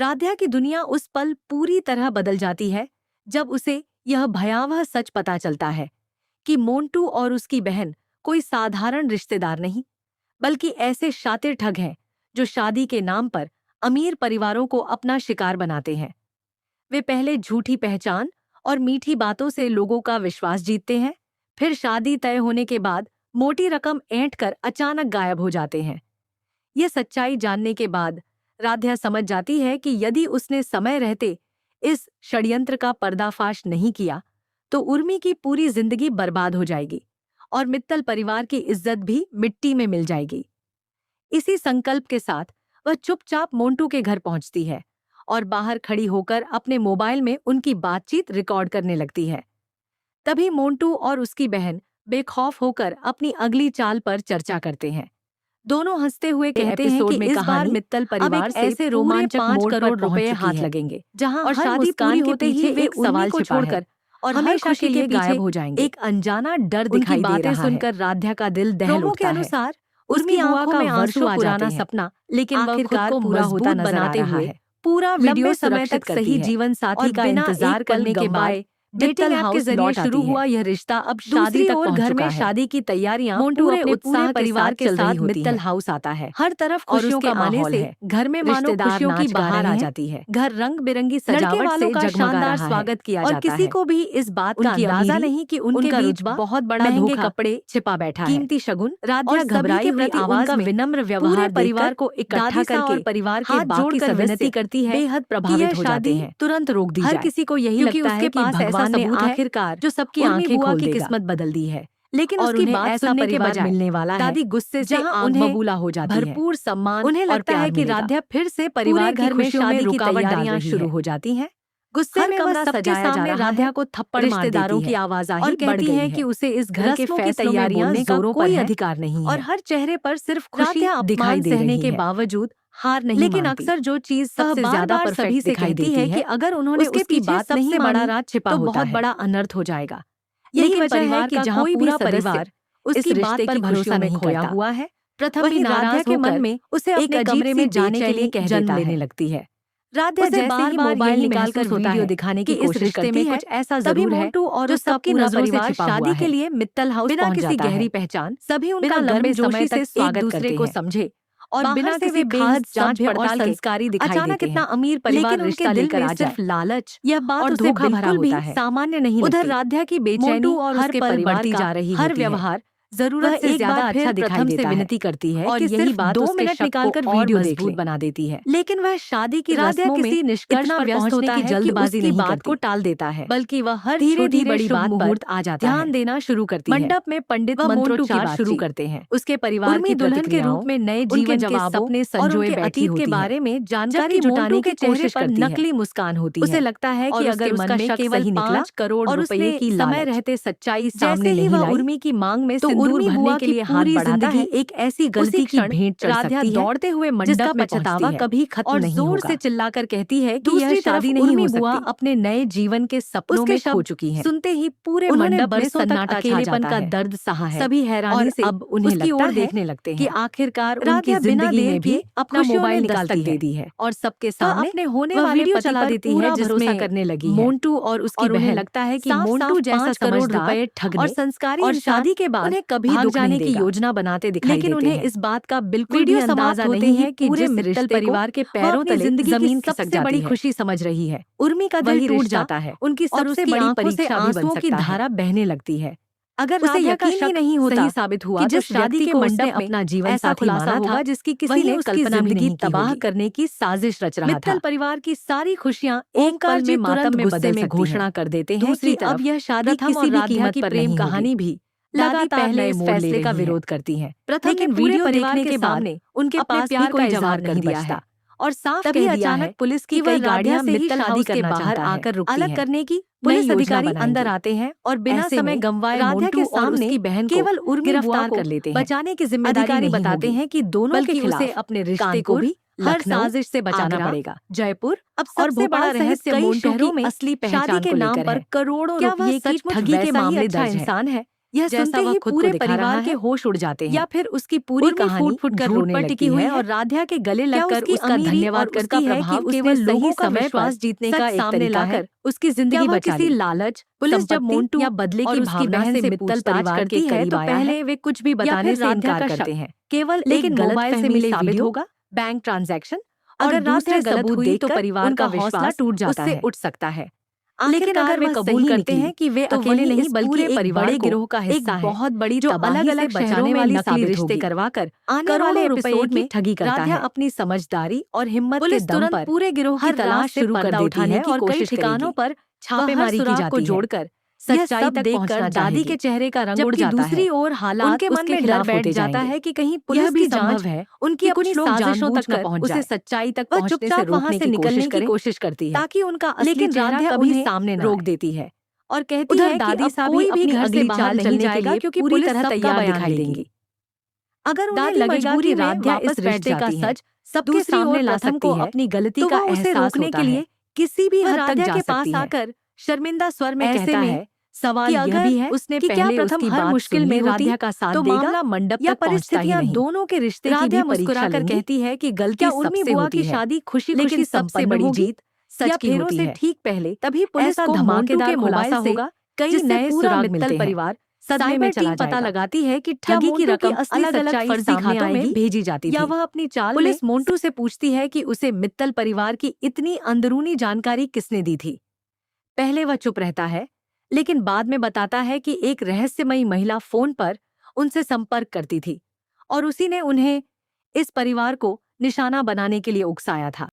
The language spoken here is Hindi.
राध्या की दुनिया उस पल पूरी तरह बदल जाती है जब उसे यह भयावह सच पता चलता है कि मोंटू और उसकी बहन कोई साधारण रिश्तेदार नहीं, बल्कि ऐसे शातिर ठग हैं जो शादी के नाम पर अमीर परिवारों को अपना शिकार बनाते हैं। वे पहले झूठी पहचान और मीठी बातों से लोगों का विश्वास जीतते हैं, फिर शादी तय होने के बाद मोटी रकम ऐंठकर अचानक गायब हो जाते हैं। ये सच्चाई जानने के बाद राध्या समझ जाती है कि यदि उसने समय रहते इस षड्यंत्र का पर्दाफाश नहीं किया तो उर्मी की पूरी जिंदगी बर्बाद हो जाएगी और मित्तल परिवार की इज्जत भी मिट्टी में मिल जाएगी। इसी संकल्प के साथ वह चुपचाप मोंटू के घर पहुंचती है और बाहर खड़ी होकर अपने मोबाइल में उनकी बातचीत रिकॉर्ड करने लगती है। तभी मोंटू और उसकी बहन बेखौफ होकर अपनी अगली चाल पर चर्चा करते हैं। दोनों हंसते हुए कहते हैं कि इस बार मित्तल परिवार से ऐसे रोमांचक 5 करोड़ रुपए हाथ लगेंगे, जहां और शादी पूरी होते ही वे एक सवाल को छोड़कर और हमेशा के लिए गायब हो जाएंगे। एक अनजाना डर दिखाई दे रहा है। बातें सुनकर राध्या का दिल दहल उठता है। के अनुसार उसकी आंखों में वर्षों पुराना सपना, लेकिन वह खुद को मजबूत बनाते हुए पूरा वीडियो समय तक सही जीवन साथी का इंतजार करने के बाद डेटिंग ऐप के जरिए शुरू हुआ यह रिश्ता अब शादी तक पहुंच घर में शादी की तैयारियां मोंटू अपने पूरे परिवार के साथ मित्तल हाउस आता है। हर तरफ खुशियों का माहौल है। घर में मानो खुशियों की बहार आ जाती है। घर रंग बिरंगी सजावट से शानदार स्वागत किया जाता है और किसी को भी इस बात का अंदाजा नहीं कि उनके बीच बहुत बड़ा महंगे कपड़े छिपा बैठा है। कीमती शगुन। राध्या घबराई हुई आवाज में विनम्र व्यवहार परिवार को इकट्ठा करके परिवार के बाकी सदस्य विनती करती है बेहद प्रभावित हो जाते हैं। तुरंत रोक दी जाए। हर किसी को यही लगता है कि भगवान ने आखिरकार जो सबकी आंखें खोल की किस्मत बदल दी है। लेकिन उसकी बात सुनने के बाद मिलने वाला है दादी गुस्से से आंख बबूला हो जाती है। भरपूर सम्मान उन्हें लगता है कि राध्या फिर से परिवार घर में शादी की तैयारियां शुरू हो जाती हैं। गुस्से में वह सबके सामने राध्या को थप्पड़ रिश्तेदारों की आवाज आई और कहती है कि उसे इस घर के फैसलों में बोलने का कोई अधिकार नहीं है और हर चेहरे पर सिर्फ खुशियां दिखाई देने के बावजूद हार नहीं। लेकिन अक्सर जो चीज सबसे ज्यादा परफेक्ट दिखाई देती है कि अगर उन्होंने उसकी बात नहीं बड़ा राज छिपा तो बहुत बड़ा अनर्थ हो जाएगा। यही वजह है कि जहाँ पूरा परिवार उसकी बात पर भरोसा नहीं खोया हुआ है, प्रथम भी राध्या के मन में उसे अपने कमरे में जाने के लिए जन्म लेने लगती है। राध्या जैसे ही मोबाइल निकालकर वीडियो दिखाने की कोशिश करती है, कुछ ऐसा जरूर है और सबकी नजरों से शादी के लिए मित्तल हाउस बिना किसी गहरी पहचान सभी उनका लंबे समय से एक दूसरे को समझे और बिना किसी बेहद जांच पड़ताल के संस्कारी दिखाई अचानक इतना अमीर परिवार रिश्ता लेकर आ जाए। लालच यह बात और धोखा भरा होता है, सामान्य नहीं। उधर राध्या की बेचैनी और उसके परिवार बढ़ती जा रही हर व्यवहार जरूरत से ज्यादा अच्छा दिखाई देता है। विनती करती है और यही बात 2 मिनट निकालकर वीडियो मजबूत बना देती है। लेकिन वह शादी की रस्मों में निष्कर्ष पर व्यस्त होता है कि जल्दबाजी नहीं बात को टाल देता है, बल्कि वह हर धीरे बड़ी बात पर आ जाता है, ध्यान देना शुरू करती है। मंडप में पंडित मंत्रोच्चार शुरू करते हैं। उसके परिवार की दुल्हन के रूप में नए जीवन के सपने संजोए अतीत के बारे में जानकारी जुटाने की कोशिश पर नकली मुस्कान होती है। उसे लगता है कि अगर उसका शक केवल 5 करोड़ रुपए की समय रहते सच्चाई सामने नहीं लाई, उर्मी की मांग में उर्मी बुआ के लिए हाथ बढ़ाता है। एक ऐसी गलती की भेंट चढ़ सकती है दौड़ते हुए मंडप में पछतावा कभी खत्म नहीं होगा और जोर से चिल्लाकर कहती है कि यह शादी नहीं हो सकती। बुआ अपने नए जीवन के सपनों में खो चुकी है। सुनते ही पूरे मंडप में सन्नाटा अकेलेपन का दर्द सहा है। सभी हैरानी से अब उन्हें लगता है देखने लगते हैं कि आखिरकार उनकी जिंदगी में भी अपना मोबाइल निकाल दे दी है और सबके सामने अपने होने वाले वीडियो चला देती है जिसमें करने लगी मोंटू और उसकी बहन। लगता है कि मोंटू जैसा समझदार और संस्कारी और शादी के बाद उन्हें कभी जाने की योजना बनाते दिखाई देते हैं। लेकिन उन्हें इस बात का बिल्कुल भी अंदाजा नहीं है कि पूरे मित्तल परिवार के पैरों तले जिंदगी जमीन की सबसे बड़ी खुशी समझ रही है। उर्मी का दिल टूट जाता है। उनकी सबसे बड़ी परीक्षा आंसुओं की धारा बहने लगती है। अगर उसे यकीन ही नहीं होता सही साबित हुआ कि जिस शादी के मंडप में अपना जीवन साथी माना था जिसकी किसी ने कल्पना भी नहीं तबाह करने की साजिश रच रहा था। मित्तल परिवार की सारी खुशियां एक पल में मातम में बदल में घोषणा कर देते हैं। दूसरी तरफ अब यह शादी किसी भी कीमत की प्रेम कहानी भी लगातार पहले इस फैसले का विरोध करती है। लेकिन वीडियो देखने के बाद उनके पास प्यार का इजहार कर दिया है और साफ कह दिया अचानक पुलिस की कई गाड़ियां मित्तल हाउस के बाहर आकर रुकती हैं। अलग करने की पुलिस अधिकारी अंदर आते हैं और बिना समय गंवाए मोंटू और उसकी बहन केवल उर्मी बुआ को बचाने की जिम्मेदारी बताते हैं कि दोनों के खिलाफ अपने रिश्ते को भी हर साजिश से बचाना पड़ेगा। जयपुर अब सबसे बड़ा रहस्य कई शहरों में असली पहचान के नाम पर करोड़ों रुपए की ठगी के मामले दर्ज इंसान है यह सुनते ही पूरे परिवार के होश उड़ जाते हैं, या फिर उसकी पूरी कहानी फूट-फूट कर रोने लगती है और राध्या के गले लगकर उसका धन्यवाद करती है कि उसने सही समय पर जीतने का एक तरीका है उसकी जिंदगी बचा ली। लालच, पुलिस जब मोंटू या बदले की भावना से मित्तल परिवार के करीब आया है, पहले वे कुछ भी बताने से इनकार करते हैं, केवल लेकिन मोबाइल से मिले वीडियो, बैंक ट्रांजैक्शन, अगर दूसरे सबूत हुई तो परिवार का हौसला टूट जाता है, उठ सकता है। लेकिन अगर वे कबूल करते हैं कि वे अकेले नहीं बल्कि एक बड़े गिरोह का हिस्सा है, बहुत बड़ी जो अलग-अलग बचाने वाली नकली रिश्ते करवाकर आने वाले एपिसोड में ठगी करता है, अपनी समझदारी और हिम्मत के दम पर पूरे गिरोह की तलाश शुरू कर देती है और कई ठिकानों पर छापेमारी की जाती है जोड़कर सच्चाई तक देखकर दादी के चेहरे का रंग उड़ जाता है। दूसरी ओर हालात उनके मन में डर बैठ जाता है कि कहीं पुलिस भी जांच है उनकी अपनी साजिशों तक न पहुंच जाए, उसे सच्चाई तक पहुंचने से रोकने की निकलने की कोशिश करती है ताकि उनका असली चेहरा कभी सामने रोक देती है और कहती है दादी साहब कोई भी घर से बाहर नहीं जाएगा क्योंकि पूरी तरह तैयार दिखाई देंगी। अगर उन्हें लगेगा कि राध्या इस रिश्ते का सच सबके सामने ला सकती है, अपनी गलती का एहसास रोकने के लिए किसी भी हद तक जा सकती है। आकर शर्मिंदा स्वर में कहता है, सवाल यह भी है उसने कि क्या प्रथम हर मुश्किल में राध्या का साथ तो मामला मंडप या परिस्थितियां दोनों के रिश्ते की भी मुस्कुराकर कहती है कि गलती सबसे होती है, शादी खुशी-खुशी सबसे बड़ी जीत सच की होती है। ठीक पहले तभी पुलिस को धमाकेदार खुलासा होगा, कई नए सुराग मिलते हैं। परिवार सदमे में चला पता लगाती है कि ठगी की रकम अलग-अलग फर्जी खातों में भेजी जाती थी, या वह अपनी चाल पुलिस मोंटू से पूछती है कि उसे मित्तल परिवार की इतनी अंदरूनी जानकारी किसने दी थी। पहले वह चुप रहता है, लेकिन बाद में बताता है कि एक रहस्यमयी महिला फोन पर उनसे संपर्क करती थी और उसी ने उन्हें इस परिवार को निशाना बनाने के लिए उकसाया था।